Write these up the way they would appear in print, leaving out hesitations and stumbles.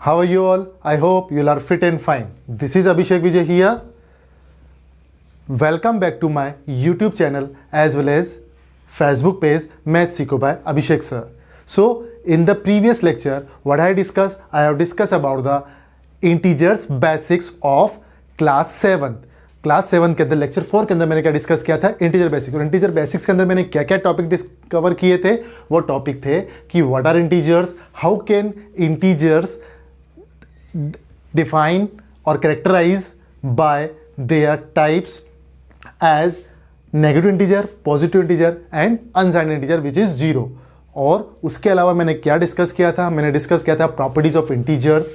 How are you all? I hope you all are fit and fine. This is Abhishek Vijay here. Welcome back to my YouTube channel as well as Facebook page Maths Seeko by Abhishek sir. So in the previous lecture, what I discussed? I have discussed about the integers basics of class 7. Class 7 के अंदर lecture 4 के अंदर मैंने क्या discuss किया था? Integer basics. और integer basics के अंदर मैंने क्या क्या टॉपिक डिस्कवर किए थे? वो टॉपिक थे कि what are integers, how can integers define और characterize by their types as negative integer, positive integer and unsigned integer which is zero. और उसके अलावा मैंने क्या डिस्कस किया था? मैंने डिस्कस किया था properties of integers,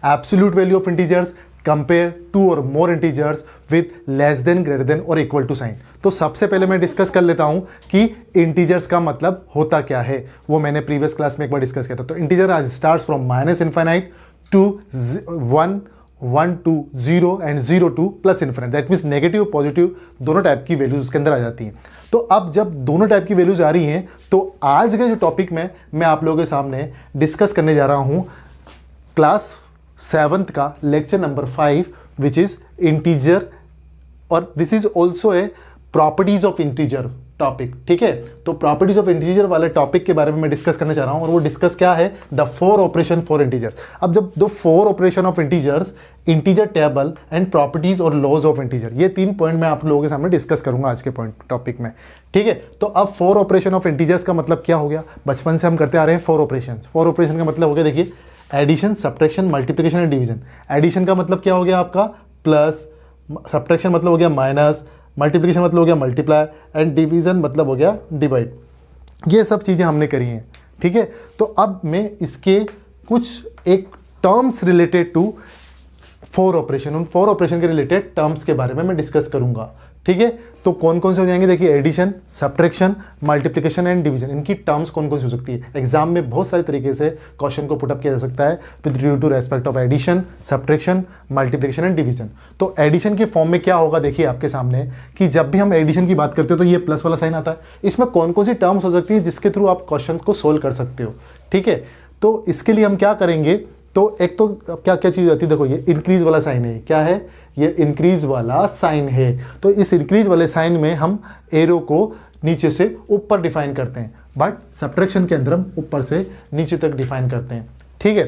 absolute value of integers compare two और more integers with less than, greater than और इक्वल टू साइन। तो सबसे पहले मैं डिस्कस कर लेता हूं कि इंटीजर्स का मतलब होता क्या है। वो मैंने प्रीवियस क्लास में एक बार डिस्कस किया था। तो इंटीजर आज starts from minus infinite to 1, 1 to 0 and 0 to plus infinite. That means negative positive दोनों टाइप की वैल्यूज उसके अंदर आ जाती हैं। तो अब जब दोनों टाइप की वैल्यूज आ रही हैं तो आज के जो टॉपिक में मैं आप लोगों के सामने डिस्कस करने जा रहा हूं क्लास 7th का lecture number 5 which is integer, और this is also a properties of integer topic. ठीक है, तो प्रॉपर्टीज ऑफ इंटीजर वाले टॉपिक के बारे में मैं डिस्कस करने चाह रहा हूं, और वो डिस्कस क्या है? The 4 operation for integers. अब जब दो 4 operation of integers, integer table and properties और लॉज ऑफ इंटीजर, ये 3 पॉइंट मैं आप लोगों के सामने डिस्कस करूंगा आज के पॉइंट टॉपिक में। ठीक है, तो अब 4 ऑपरेशन ऑफ इंटीजर्स का मतलब क्या हो गया? बचपन से हम करते आ रहे हैं 4 ऑपरेशन। 4 ऑपरेशन का मतलब हो गया, देखिए, addition, subtraction, multiplication and division. Addition का मतलब क्या हो गया आपका? प्लस। सब्ट्रैक्शन मतलब हो गया माइनस। मल्टीप्लिकेशन मतलब हो गया मल्टीप्लाई एंड डिवीजन मतलब हो गया डिवाइड। ये सब चीज़ें हमने करी हैं। ठीक है, तो अब मैं इसके कुछ एक टर्म्स रिलेटेड टू 4 ऑपरेशन, उन 4 ऑपरेशन के रिलेटेड टर्म्स के बारे में मैं डिस्कस करूंगा। ठीक है, तो कौन कौन से हो जाएंगे? देखिए, addition, subtraction, multiplication and division, इनकी टर्म्स कौन कौन सी हो सकती है? एग्जाम में बहुत सारे तरीके से क्वेश्चन को पुटअप किया जा सकता है with due to respect of addition, subtraction, multiplication and division. तो एडिशन के फॉर्म में क्या होगा? देखिए आपके सामने कि जब भी हम एडिशन की बात करते हो तो ये प्लस वाला साइन आता है। इसमें कौन कौन सी टर्म्स हो सकती है जिसके थ्रू आप क्वेश्चन को सोल्व कर सकते हो? ठीक है, तो इसके लिए हम क्या करेंगे? तो एक तो क्या क्या चीज़ आती है? देखो, ये इंक्रीज वाला साइन है। क्या है? ये इंक्रीज वाला साइन है। तो इस इंक्रीज वाले साइन में हम एरो को नीचे से ऊपर डिफाइन करते हैं, बट सब्ट्रैक्शन के अंदर हम ऊपर से नीचे तक डिफाइन करते हैं। ठीक है,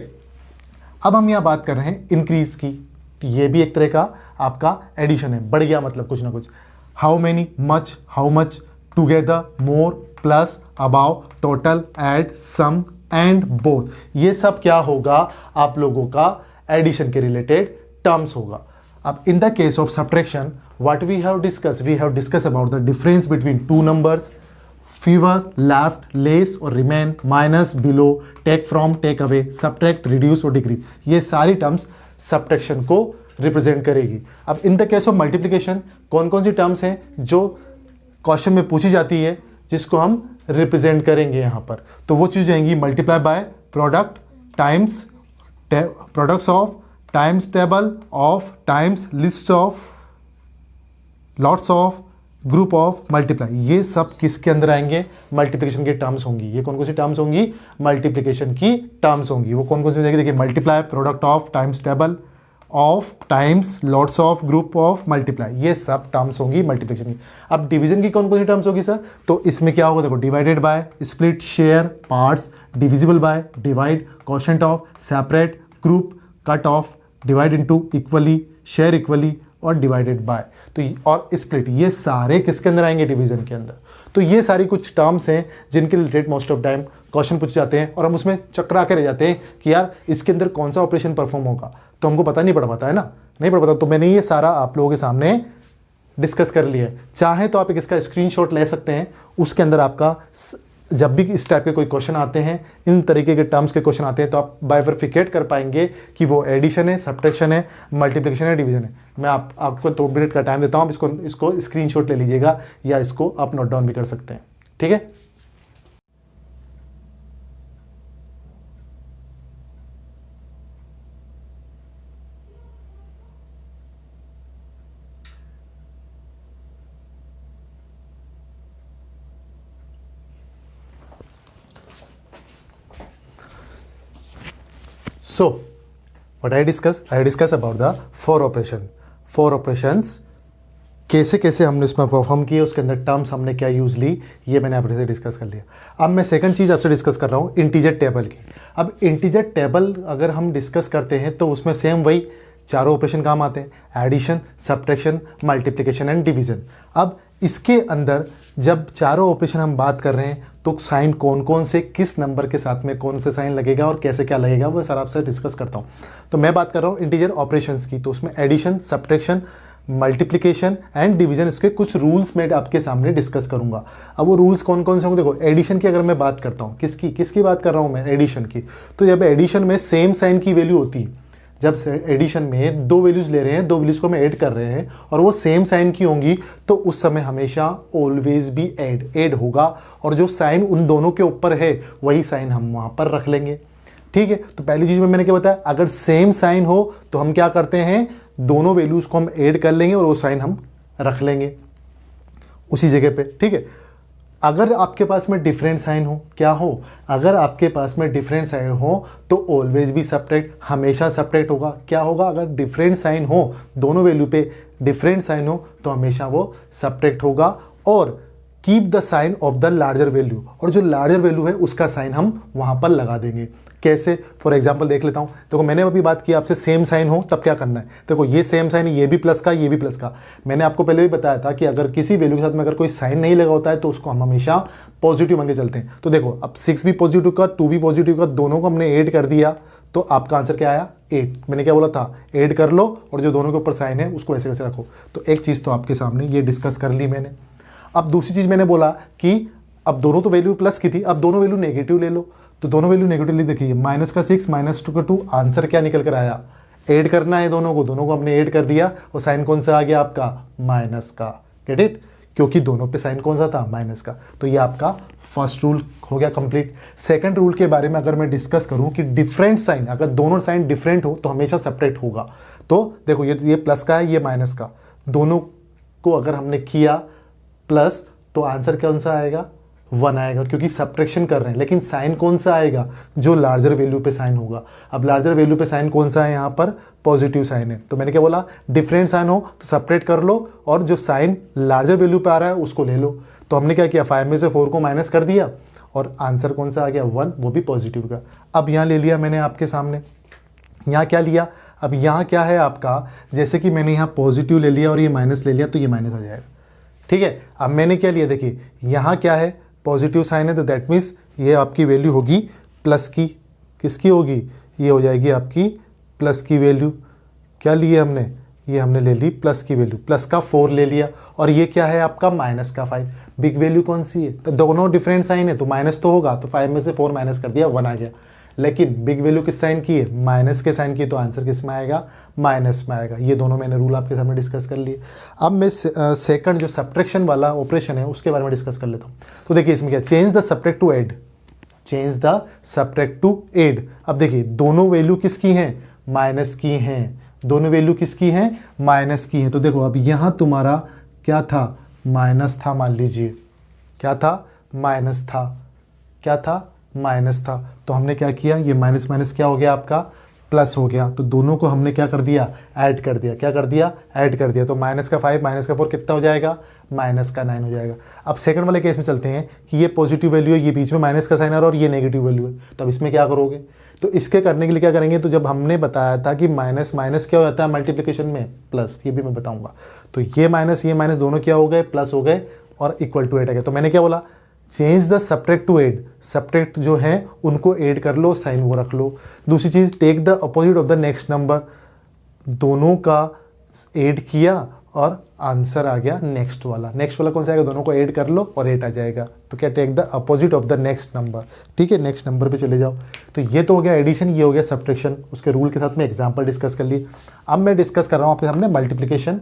अब हम यहाँ बात कर रहे हैं इंक्रीज की। ये भी एक तरह का आपका एडिशन है, बढ़ गया मतलब कुछ ना कुछ। How many, much, how much, together, more, plus, above, total, add, sum and both, ये सब क्या होगा? आप लोगों का एडिशन के रिलेटेड टर्म्स होगा। अब in the case of subtraction, what we have discuss about the difference between two numbers, fewer, left, less और remain, minus, below, take from, take away, subtract, reduce और डिक्रीज, ये सारी terms subtraction को represent करेगी। अब in the case of multiplication, कौन कौन सी terms हैं जो क्वेश्चन में पूछी जाती है जिसको हम रिप्रेजेंट करेंगे यहाँ पर? तो वो चीज़ जाएंगी multiply by product times products of times table of times list of lots of group of multiply. ये सब किसके अंदर आएंगे? मल्टीप्लिकेशन की टर्म्स होंगी। ये कौन कौन सी टर्म्स होंगी? मल्टीप्लिकेशन की टर्म्स होंगी। वो कौन कौन सी हो जाएगी? देखिए, multiply product of times table of times lots of group of multiply, ये सब टर्म्स होंगी मल्टीप्लिकेशन की। अब डिवीजन की कौन कौन सी टर्म्स होगी सर? तो इसमें क्या होगा? देखो, divided by, split, share, parts, divisible by, divide, quotient of, separate, group, cut off, divide into, equally, share equally और डिवाइडेड बाय। तो और स्प्लिट, ये सारे किसके अंदर आएंगे? डिवीजन के अंदर। तो ये सारी कुछ टर्म्स हैं जिनके related most of time question पूछे जाते हैं और हम उसमें चक्रा के रह जाते हैं कि यार इसके अंदर कौन सा ऑपरेशन परफॉर्म होगा, तो हमको पता नहीं पड़ पाता है ना, नहीं पड़ पाता। तो मैंने ये सारा आप लोगों के सामने डिस्कस कर लिया है। चाहे तो आप एक इसका स्क्रीनशॉट ले सकते हैं, उसके अंदर आपका जब भी इस टाइप के कोई क्वेश्चन आते हैं, इन तरीके के टर्म्स के क्वेश्चन आते हैं, तो आप बाइफरफिकेट कर पाएंगे कि वो एडिशन है, सब्ट्रैक्शन है, मल्टीप्लिकेशन है, डिवीजन है। मैं आपको 2 मिनट का टाइम देता हूँ, आप इसको स्क्रीनशॉट ले लीजिएगा या इसको आप नोट डाउन भी कर सकते हैं। ठीक है, so what I discuss about the four operations, कैसे कैसे हमने उसमें परफॉर्म किए, उसके अंदर टर्म्स हमने क्या यूज़ ली, ये मैंने आपसे डिस्कस कर लिया। अब मैं सेकंड चीज़ आपसे डिस्कस कर रहा हूँ इंटीजर टेबल की। अब इंटीजर टेबल अगर हम डिस्कस करते हैं तो उसमें सेम वही चारों ऑपरेशन काम आते हैं, addition, subtraction, multiplication and division. अब इसके अंदर जब चारों ऑपरेशन हम बात कर रहे हैं तो साइन कौन कौन से, किस नंबर के साथ में कौन से साइन लगेगा और कैसे क्या लगेगा, वो सर आपसे डिस्कस करता हूँ। तो मैं बात कर रहा हूँ इंटीजर ऑपरेशंस की, तो उसमें addition, subtraction, multiplication and division, इसके कुछ रूल्स मैं आपके सामने डिस्कस करूंगा। अब वो रूल्स कौन कौन से होंगे, देखो एडिशन की अगर मैं बात करता हूँ, किसकी बात कर रहा हूँ मैं, एडिशन की। तो जब एडिशन में सेम साइन की वैल्यू होती है, जब एडिशन में दो वैल्यूज ले रहे हैं, दो वैल्यूज को हम ऐड कर रहे हैं और वो सेम साइन की होंगी, तो उस समय हमेशा ऑलवेज भी ऐड होगा, और जो साइन उन दोनों के ऊपर है वही साइन हम वहां पर रख लेंगे। ठीक है, तो पहली चीज में मैंने क्या बताया, अगर सेम साइन हो तो हम क्या करते हैं, दोनों वैल्यूज को हम ऐड कर लेंगे और वो साइन हम रख लेंगे उसी जगह पे। ठीक है, अगर आपके पास में डिफरेंट साइन हो, क्या हो, अगर आपके पास में डिफरेंट साइन हो तो ऑलवेज भी सब्ट्रैक्ट, हमेशा सब्ट्रैक्ट होगा। क्या होगा, अगर डिफरेंट साइन हो, दोनों वैल्यू पे डिफरेंट साइन हो तो हमेशा वो सब्ट्रैक्ट होगा। और keep the sign of the larger value, और जो लार्जर वैल्यू है उसका साइन हम वहां पर लगा देंगे। कैसे, फॉर एग्जाम्पल देख लेता हूं। देखो मैंने अभी बात की आपसे सेम साइन हो तब क्या करना है। देखो ये सेम साइन, ये भी प्लस का, ये भी प्लस का। मैंने आपको पहले भी बताया था कि अगर किसी वैल्यू के साथ में अगर कोई साइन नहीं लगा होता है तो उसको हम हमेशा पॉजिटिव मान के चलते हैं। तो देखो अब 6 भी पॉजिटिव का, 2 भी पॉजिटिव का, दोनों को हमने ऐड कर दिया तो आपका आंसर क्या आया, 8। मैंने क्या बोला था, ऐड कर लो और जो दोनों के ऊपर साइन है उसको ऐसे वैसे रखो। तो एक चीज़ तो आपके सामने ये डिस्कस कर ली मैंने। अब दूसरी चीज़ मैंने बोला कि अब दोनों तो वैल्यू प्लस की थी, अब दोनों वैल्यू नेगेटिव ले लो। तो दोनों वैल्यू नेगेटिव देखिए, -6 -2 का 2, आंसर क्या निकल कर आया, ऐड करना है दोनों को हमने ऐड कर दिया और साइन कौन सा आ गया आपका, माइनस का। गेट इट, क्योंकि दोनों पे साइन कौन सा था, माइनस का। तो ये आपका फर्स्ट रूल हो गया कंप्लीट। सेकंड रूल के बारे में अगर मैं डिस्कस करूं कि डिफरेंट साइन, अगर दोनों साइन डिफरेंट हो तो हमेशा सब्ट्रैक्ट होगा। तो देखो ये प्लस का है, ये माइनस का, दोनों को अगर हमने किया प्लस तो आंसर कौन सा आएगा, 1 आएगा, क्योंकि सब्ट्रैक्शन कर रहे हैं। लेकिन साइन कौन सा आएगा, जो लार्जर वैल्यू पे साइन होगा। अब लार्जर वैल्यू पे साइन कौन सा है, यहाँ पर पॉजिटिव साइन है। तो मैंने क्या बोला, डिफरेंट साइन हो तो सेपरेट कर लो और जो साइन लार्जर वैल्यू पे आ रहा है उसको ले लो। तो हमने क्या किया, 5 में से 4 को माइनस कर दिया और आंसर कौन सा आ गया, 1, वो भी पॉजिटिव का। अब यहाँ ले लिया मैंने आपके सामने, यहाँ क्या लिया, अब यहाँ क्या है आपका, जैसे कि मैंने यहाँ पॉजिटिव ले लिया और ये माइनस ले लिया तो ये माइनस आ जाएगा। ठीक है, अब मैंने क्या लिया, देखिए यहाँ क्या है, पॉजिटिव साइन है, तो दैट मीन्स ये आपकी वैल्यू होगी प्लस की। किसकी होगी, ये हो जाएगी आपकी प्लस की वैल्यू। क्या लिए हमने, ये हमने ले ली प्लस की वैल्यू, प्लस का 4 ले लिया। और ये क्या है आपका, माइनस का 5। बिग वैल्यू कौन सी है, तो दोनों डिफरेंट साइन है तो माइनस तो होगा, तो 5 में से 4 माइनस कर दिया, 1 आ गया। लेकिन बिग वैल्यू किस साइन की है, माइनस के साइन की, तो आंसर किस में आएगा, माइनस में आएगा। ये दोनों मैंने रूल आपके सामने डिस्कस कर लिए। अब मैं सेकंड जो सब्ट्रैक्शन वाला ऑपरेशन है उसके बारे में डिस्कस कर लेता हूँ। तो देखिए इसमें क्या, change the subtract to add, change the subtract to add. अब देखिए दोनों वैल्यू किसकी हैं, माइनस की हैं, दोनों वैल्यू किसकी हैं, माइनस की हैं। तो देखो अब यहाँ तुम्हारा क्या था, माइनस था, मान लीजिए क्या था, माइनस था, क्या था, माइनस था। तो हमने क्या किया, ये माइनस माइनस क्या हो गया आपका, प्लस हो गया। तो दोनों को हमने क्या कर दिया, ऐड कर दिया। क्या कर दिया, ऐड कर दिया। तो माइनस का 5 माइनस का 4 कितना हो जाएगा, माइनस का 9 हो जाएगा। अब सेकंड वाले केस में चलते हैं कि ये पॉजिटिव वैल्यू है, ये बीच में माइनस का साइन आ रहा है और ये नेगेटिव वैल्यू है। तो अब इसमें क्या करोगे, तो इसके करने के लिए क्या करेंगे, तो जब हमने बताया था कि माइनस माइनस क्या हो जाता है मल्टीप्लिकेशन में, प्लस, ये भी मैं बताऊंगा। तो ये माइनस दोनों क्या हो गए, प्लस हो गए और इक्वल टू 8 आ गया। तो मैंने क्या बोला, change the subtract to add, subtract जो है उनको ऐड कर लो, साइन वो रख लो। दूसरी चीज, take the opposite of the next number, दोनों का ऐड किया और आंसर आ गया नेक्स्ट वाला। नेक्स्ट वाला कौन सा आएगा, दोनों को ऐड कर लो और 8 आ जाएगा। तो क्या, take the opposite of the next number. ठीक है, नेक्स्ट नंबर पे चले जाओ। तो ये तो हो गया एडिशन, ये हो गया सब्ट्रैक्शन, उसके रूल के साथ में एग्जाम्पल डिस्कस कर लिए। अब मैं डिस्कस कर रहा हूँ आपके सामने मल्टीप्लिकेशन।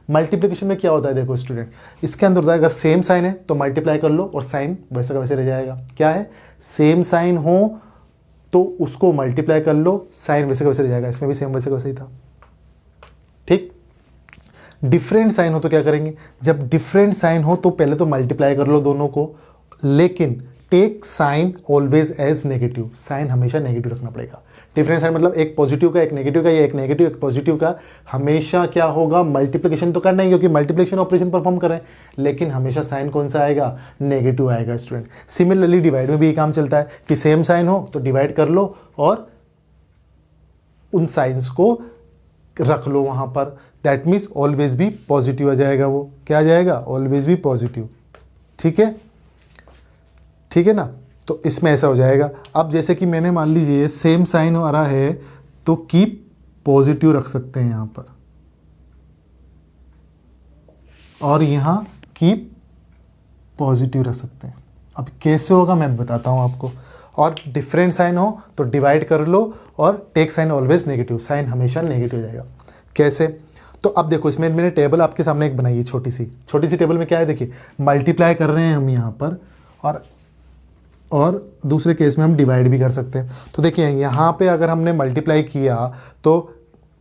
मल्टीप्लिकेशन में क्या होता है, देखो स्टूडेंट, इसके अंदर होता है अगर सेम साइन है तो मल्टीप्लाई कर लो और साइन वैसे का वैसे रह जाएगा। क्या है, सेम साइन हो तो उसको मल्टीप्लाई कर लो, साइन वैसे का वैसे रह जाएगा। इसमें भी सेम वैसे का वैसे ही था। ठीक, डिफरेंट साइन हो तो क्या करेंगे, जब डिफरेंट साइन हो तो पहले तो मल्टीप्लाई कर लो दोनों को, लेकिन take sign always as negative, sign हमेशा नेगेटिव रखना पड़ेगा। डिफरेंट साइन मतलब एक पॉजिटिव का एक नेगेटिव का या एक नेगेटिव एक पॉजिटिव का, हमेशा क्या होगा, मल्टीप्लिकेशन तो करना ही क्योंकि मल्टीप्लिकेशन ऑपरेशन परफॉर्म कर रहे हैं, लेकिन हमेशा साइन कौन सा आएगा, नेगेटिव आएगा स्टूडेंट। सिमिलरली डिवाइड में भी ये काम चलता है कि सेम साइन हो तो डिवाइड कर लो और उन साइंस को रख लो वहां पर, दैट मीन्स ऑलवेज भी पॉजिटिव आ जाएगा, वो क्या आ जाएगा, ऑलवेज भी पॉजिटिव। ठीक है, ठीक है ना। तो इसमें ऐसा हो जाएगा। अब जैसे कि मैंने मान लीजिए सेम साइन आ रहा है तो कीप पॉजिटिव रख सकते हैं यहां पर, और यहां कीप पॉजिटिव रख सकते हैं। अब कैसे होगा मैं बताता हूं आपको। और डिफरेंट साइन हो तो डिवाइड कर लो और take sign always negative, sign हमेशा नेगेटिव हो जाएगा। कैसे, तो अब देखो इसमें मैंने टेबल आपके सामने एक बनाई है छोटी सी टेबल में क्या है, देखिए मल्टीप्लाई कर रहे हैं हम यहाँ पर, और दूसरे केस में हम डिवाइड भी कर सकते हैं। तो देखिए यहाँ पे अगर हमने मल्टीप्लाई किया तो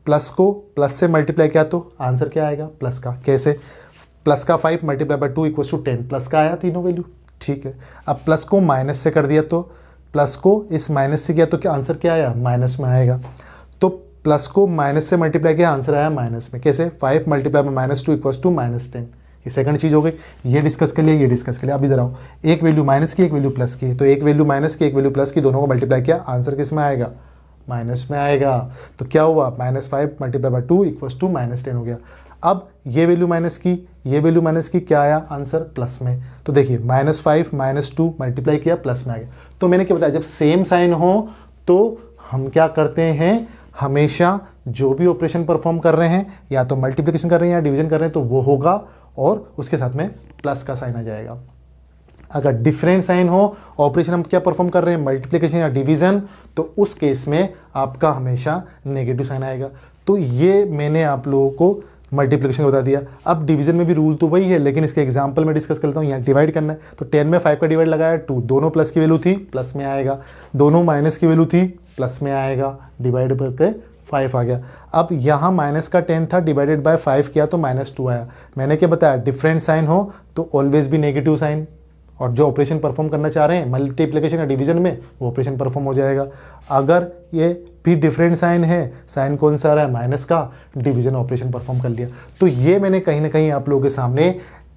प्लस को प्लस से मल्टीप्लाई किया तो आंसर क्या आएगा, प्लस का। कैसे, प्लस का 5 multiply by 2 equals to 10, plus का आया तीनों वैल्यू। ठीक है, अब प्लस को माइनस से कर दिया तो प्लस को इस माइनस से किया तो क्या आंसर क्या आया, माइनस में आएगा। तो प्लस को माइनस से मल्टीप्लाई किया, आंसर आया माइनस में। कैसे, 5 मल्टीप्लाई बाय -2 इक्वल्स टू -10। ये सेकंड चीज़ हो गई, ये डिस्कस कर लिया, ये डिस्कस कर लिया। अब इधर आओ, एक वैल्यू माइनस की एक वैल्यू प्लस की, तो एक वैल्यू माइनस की एक वैल्यू प्लस की, दोनों को मल्टीप्लाई किया, आंसर किस में आएगा, माइनस में आएगा। तो क्या हुआ, -5 मल्टीप्लाई बाय 2 इक्वल्स टू -10 हो गया। अब ये वैल्यू माइनस की, ये वैल्यू माइनस की, क्या आया आंसर, प्लस में। तो देखिए -5 -2 मल्टीप्लाई किया, प्लस में आ गया। तो मैंने क्या बताया, जब सेम साइन हो तो हम क्या करते हैं, हमेशा जो भी ऑपरेशन परफॉर्म कर रहे हैं, या तो मल्टीप्लिकेशन कर रहे हैं या डिवीजन कर रहे हैं, तो वो होगा और उसके साथ में प्लस का साइन आ जाएगा। अगर डिफरेंट साइन हो, ऑपरेशन हम क्या परफॉर्म कर रहे हैं, मल्टीप्लिकेशन या डिवीजन, तो उस केस में आपका हमेशा नेगेटिव साइन आएगा। तो ये मैंने आप लोगों को मल्टीप्लिकेशन बता दिया। अब डिवीजन में भी रूल तो वही है, लेकिन इसके एग्जांपल में डिस्कस करता हूँ। यहाँ डिवाइड करना है तो 10 में 5 का डिवाइड लगाया 2, दोनों प्लस की वैल्यू थी, प्लस में आएगा, दोनों माइनस की वैल्यू थी, प्लस में आएगा, डिवाइड करके 5 आ गया। अब यहाँ माइनस का 10 था, डिवाइडेड बाय 5 किया तो -2 आया। मैंने क्या बताया, डिफरेंट साइन हो तो ऑलवेज भी नेगेटिव साइन, और जो ऑपरेशन परफॉर्म करना चाह रहे हैं मल्टीप्लिकेशन या डिवीजन में, वो ऑपरेशन परफॉर्म हो जाएगा। अगर ये भी डिफरेंट साइन है, साइन कौन सा आ रहा है, माइनस का, डिवीजन ऑपरेशन परफॉर्म कर लिया। तो ये मैंने कहीं ना कहीं आप लोगों के सामने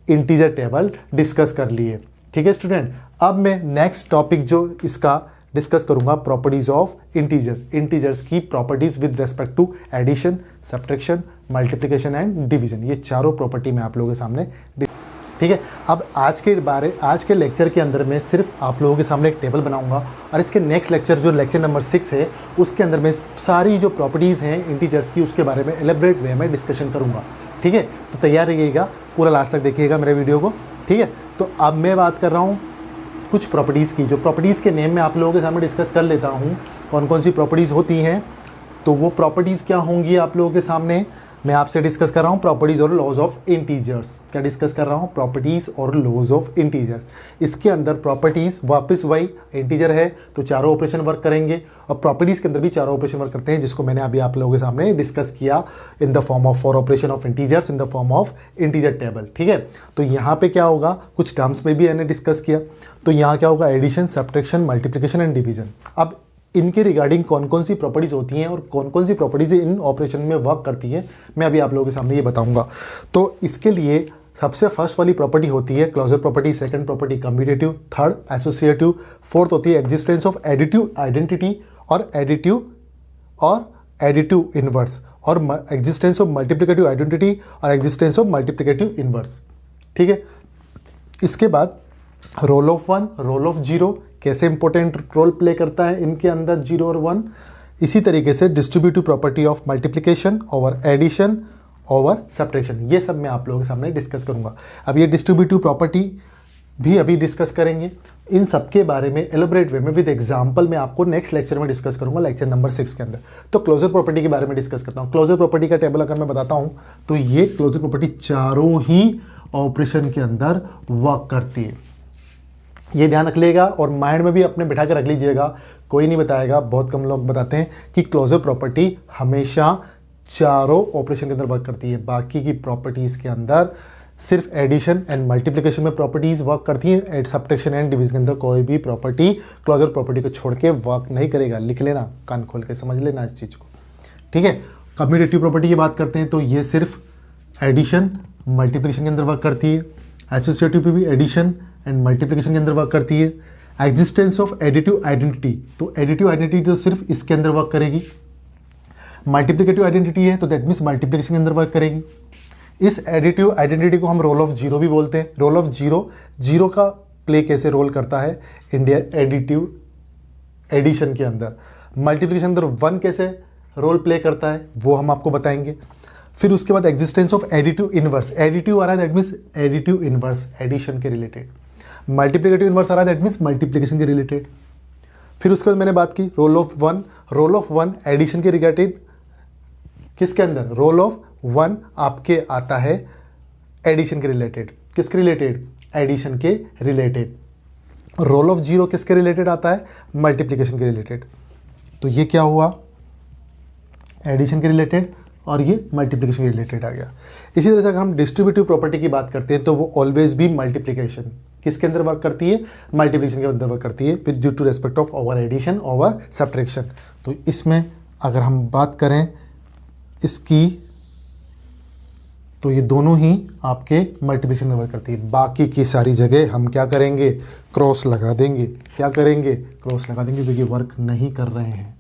इंटीजर टेबल डिस्कस कर लिए। ठीक है स्टूडेंट, अब मैं नेक्स्ट टॉपिक जो इसका डिस्कस करूंगा, प्रॉपर्टीज ऑफ इंटीजर्स, इंटीजर्स की properties with respect to addition, subtraction, multiplication and division. ये चारों प्रॉपर्टी मैं आप लोगों के सामने, ठीक है। अब आज के लेक्चर के अंदर मैं सिर्फ आप लोगों के सामने एक टेबल बनाऊंगा, और इसके नेक्स्ट लेक्चर जो लेक्चर नंबर 6 है, उसके अंदर मैं सारी जो प्रॉपर्टीज़ हैं इंटीजर्स की, उसके बारे में एलेबरेट वे में डिस्कशन करूंगा। ठीक है, तो तैयार रहिएगा, पूरा लास्ट तक देखिएगा मेरे वीडियो को। ठीक है, तो अब मैं बात कर रहा हूँ कुछ प्रॉपर्टीज़ की, जो प्रॉपर्टीज़ के नेम मैं आप लोगों के सामने डिस्कस कर लेता हूँ, कौन कौन सी प्रॉपर्टीज़ होती हैं। तो वो प्रॉपर्टीज़ क्या होंगी आप लोगों के सामने, मैं आपसे डिस्कस कर रहा हूँ प्रॉपर्टीज और लॉज ऑफ इंटीजर्स। क्या डिस्कस कर रहा हूँ, प्रॉपर्टीज और लॉज ऑफ इंटीजर्स। इसके अंदर प्रॉपर्टीज वापस वही, इंटीजर है तो चारों ऑपरेशन वर्क करेंगे, और प्रॉपर्टीज के अंदर भी चारों ऑपरेशन वर्क करते हैं, जिसको मैंने अभी आप लोगों के सामने डिस्कस किया in the form of for operation of integers in the form of integer table. ठीक है, तो यहाँ पे क्या होगा, कुछ टर्म्स में भी मैंने डिस्कस किया। तो यहाँ क्या होगा, addition, subtraction, multiplication and division. अब इनके रिगार्डिंग कौन कौन सी प्रॉपर्टीज होती हैं और कौन कौन सी प्रॉपर्टीज इन ऑपरेशन में वर्क करती हैं, मैं अभी आप लोगों के सामने ये बताऊंगा। तो इसके लिए सबसे फर्स्ट वाली प्रॉपर्टी होती है closure property, second property commutative, third associative, fourth होती है एग्जिस्टेंस ऑफ एडिटिव आइडेंटिटी और एडिटिव इनवर्स, और एग्जिस्टेंस ऑफ मल्टीप्लिकेटिव आइडेंटिटी और एग्जिस्टेंस ऑफ मल्टीप्लिकेटिव इनवर्स। ठीक है, इसके बाद रोल ऑफ 1, रोल ऑफ 0, कैसे इंपॉर्टेंट रोल प्ले करता है इनके अंदर 0 और 1। इसी तरीके से distributive property of multiplication over addition over subtraction, ये सब मैं आप लोगों के सामने डिस्कस करूंगा। अब ये डिस्ट्रीब्यूटिव प्रॉपर्टी भी अभी डिस्कस करेंगे, इन सब के बारे में एलोबरेट वे में विद एग्जांपल मैं आपको नेक्स्ट लेक्चर में डिस्कस करूंगा, लेक्चर नंबर 6 के अंदर। तो क्लोजर प्रॉपर्टी के बारे में डिस्कस करता हूँ। क्लोजर प्रॉपर्टी का टेबल अगर मैं बताता हूँ, तो ये क्लोजर प्रॉपर्टी चारों ही ऑपरेशन के अंदर वर्क करती है, ये ध्यान रख लीजिएगा, और माइंड में भी अपने बिठा के रख लीजिएगा। कोई नहीं बताएगा, बहुत कम लोग बताते हैं कि क्लोजर प्रॉपर्टी हमेशा चारों ऑपरेशन के अंदर वर्क करती है, बाकी की प्रॉपर्टीज़ के अंदर सिर्फ एडिशन एंड मल्टीप्लिकेशन में प्रॉपर्टीज वर्क करती हैं, एड सब्ट्रैक्शन एंड डिवीजन के अंदर कोई भी प्रॉपर्टी क्लोजर प्रॉपर्टी को छोड़ के वर्क नहीं करेगा। लिख लेना, कान खोल के समझ लेना इस चीज़ को, ठीक है। कम्यूटेटिव प्रॉपर्टी की बात करते हैं तो ये सिर्फ एडिशन मल्टीप्लिकेशन के अंदर वर्क करती है। एसोसिएटिव पे भी एडिशन एंड मल्टीप्लिकेशन के अंदर वर्क करती है। एग्जिस्टेंस ऑफ एडिटिव आइडेंटिटी, तो एडिटिव आइडेंटिटी तो सिर्फ इसके अंदर वर्क करेगी। मल्टीप्लिकेटिव आइडेंटिटी है तो दैट मीन्स मल्टीप्लिकेशन के अंदर वर्क करेगी। इस एडिटिव आइडेंटिटी को हम रोल ऑफ जीरो भी बोलते हैं। रोल ऑफ जीरो, जीरो का प्ले कैसे रोल करता है इंडिया एडिटिव एडिशन के अंदर। मल्टीप्लिकेशन अंदर वन कैसे रोल प्ले करता है वो हम आपको बताएंगे। फिर उसके बाद existence of additive inverse, additive आ रहा है that means additive inverse addition के रिलेटेड। मल्टीप्लिकेटिव इनवर्स आ रहा है दैट मीन्स मल्टीप्लिकेशन के रिलेटेड। फिर उसके बाद मैंने बात की role of one, role of one addition के रिलेटेड। किसके अंदर? रोल ऑफ वन आपके आता है एडिशन के रिलेटेड। किसके रिलेटेड? एडिशन के रिलेटेड। रोल ऑफ जीरो किसके रिलेटेड आता है? मल्टीप्लिकेशन के रिलेटेड। तो ये क्या हुआ? एडिशन के रिलेटेड और ये मल्टीप्लिकेशन के रिलेटेड आ गया। इसी तरह से अगर हम डिस्ट्रीब्यूटिव प्रॉपर्टी की बात करते हैं तो वो ऑलवेज भी मल्टीप्लिकेशन किसके अंदर वर्क करती है? मल्टीप्लिकेशन के अंदर वर्क करती है with due to respect of over addition over subtraction. तो इसमें अगर हम बात करें इसकी तो ये दोनों ही आपके मल्टीप्लिकेशन में वर्क करती है। बाकी की सारी जगह हम क्या करेंगे? क्रॉस लगा देंगे। क्या करेंगे? क्रॉस लगा देंगे क्योंकि वर्क नहीं कर रहे हैं।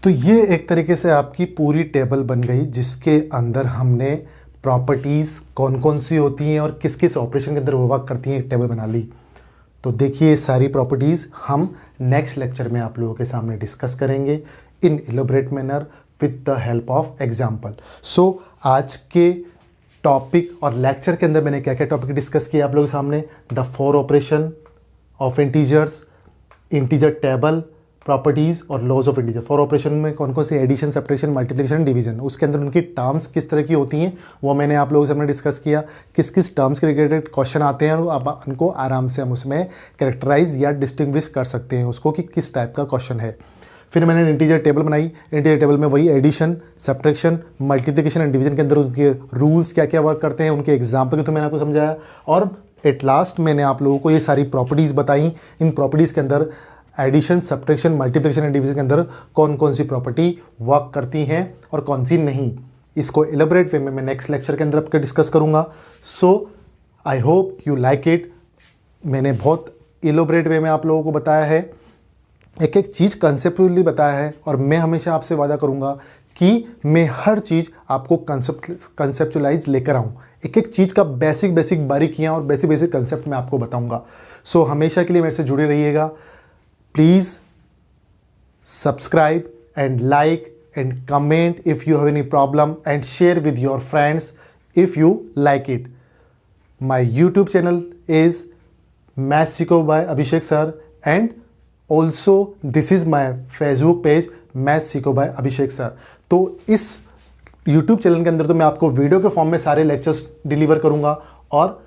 तो ये एक तरीके से आपकी पूरी टेबल बन गई जिसके अंदर हमने प्रॉपर्टीज़ कौन कौन सी होती हैं और किस किस ऑपरेशन के अंदर वो वर्क करती हैं टेबल बना ली। तो देखिए सारी प्रॉपर्टीज़ हम नेक्स्ट लेक्चर में आप लोगों के सामने डिस्कस करेंगे in elaborate manner with the help of example. So आज के टॉपिक और लेक्चर के अंदर मैंने क्या क्या टॉपिक डिस्कस किया आप लोगों के सामने? The 4 operation of integers, integer table, properties और लॉज ऑफ इंटीजर। 4 ऑपरेशन में कौन कौन से एडिशन, सब्ट्रैक्शन, मल्टीप्लिकेशन, डिवीजन, उसके अंदर उनकी टर्म्स किस तरह की होती हैं वो मैंने आप लोगों से हमने डिस्कस किया। किस किस टर्म्स के रिलेटेड क्वेश्चन आते हैं और आप उनको आराम से हम उसमें कैरेक्टराइज या डिस्टिंग्विश कर सकते हैं उसको कि किस टाइप का क्वेश्चन है। फिर मैंने इंटीजर टेबल बनाई। इंटीजर टेबल में वही addition, subtraction, multiplication and division के अंदर उनके रूल्स क्या क्या वर्क करते हैं, उनके एग्जाम्पल के थ्रू मैंने आपको समझाया। और एट लास्ट मैंने आप लोगों को ये सारी प्रॉपर्टीज़ बताई। इन प्रॉपर्टीज़ के अंदर addition, subtraction, multiplication and division के अंदर कौन कौन सी प्रॉपर्टी वर्क करती हैं और कौन सी नहीं। इसको एलेबोरेट वे में मैं नेक्स्ट लेक्चर के अंदर आपके डिस्कस करूंगा। So I hope you like it. मैंने बहुत एलेबोरेट वे में आप लोगों को बताया है, एक एक चीज़ कंसेप्चुअली बताया है और मैं हमेशा आपसे वादा करूंगा कि मैं हर चीज़ आपको कंसेप्चुलाइज लेकर आऊँ। एक एक चीज़ का बेसिक बारीकियाँ और बेसिक कंसेप्ट मैं आपको बताऊँगा। सो हमेशा के लिए मेरे से जुड़े रहिएगा। Please subscribe and like and comment if you have any problem and share with your friends if you like it. My YouTube channel is Maths Seekho by Abhishek sir and also this is my Facebook page Maths Seekho by Abhishek sir. तो इस YouTube channel के अंदर तो मैं आपको video के form में सारे लेक्चर्स डिलीवर करूँगा और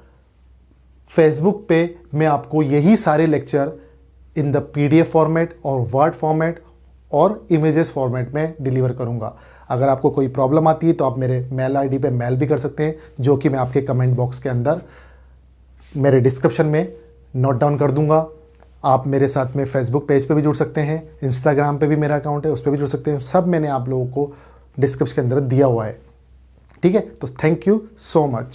Facebook पे मैं आपको यही सारे lecture in the PDF format और वर्ड फॉर्मेट और इमेजेस फॉर्मेट में डिलीवर करूंगा। अगर आपको कोई प्रॉब्लम आती है तो आप मेरे मेल आईडी पे मेल भी कर सकते हैं जो कि मैं आपके कमेंट बॉक्स के अंदर मेरे डिस्क्रिप्शन में नोट डाउन कर दूंगा। आप मेरे साथ में फेसबुक पेज पे भी जुड़ सकते हैं, इंस्टाग्राम पे भी मेरा अकाउंट है उस पर भी जुड़ सकते हैं। सब मैंने आप लोगों को डिस्क्रिप्शन के अंदर दिया हुआ है। ठीक है, तो थैंक यू सो मच।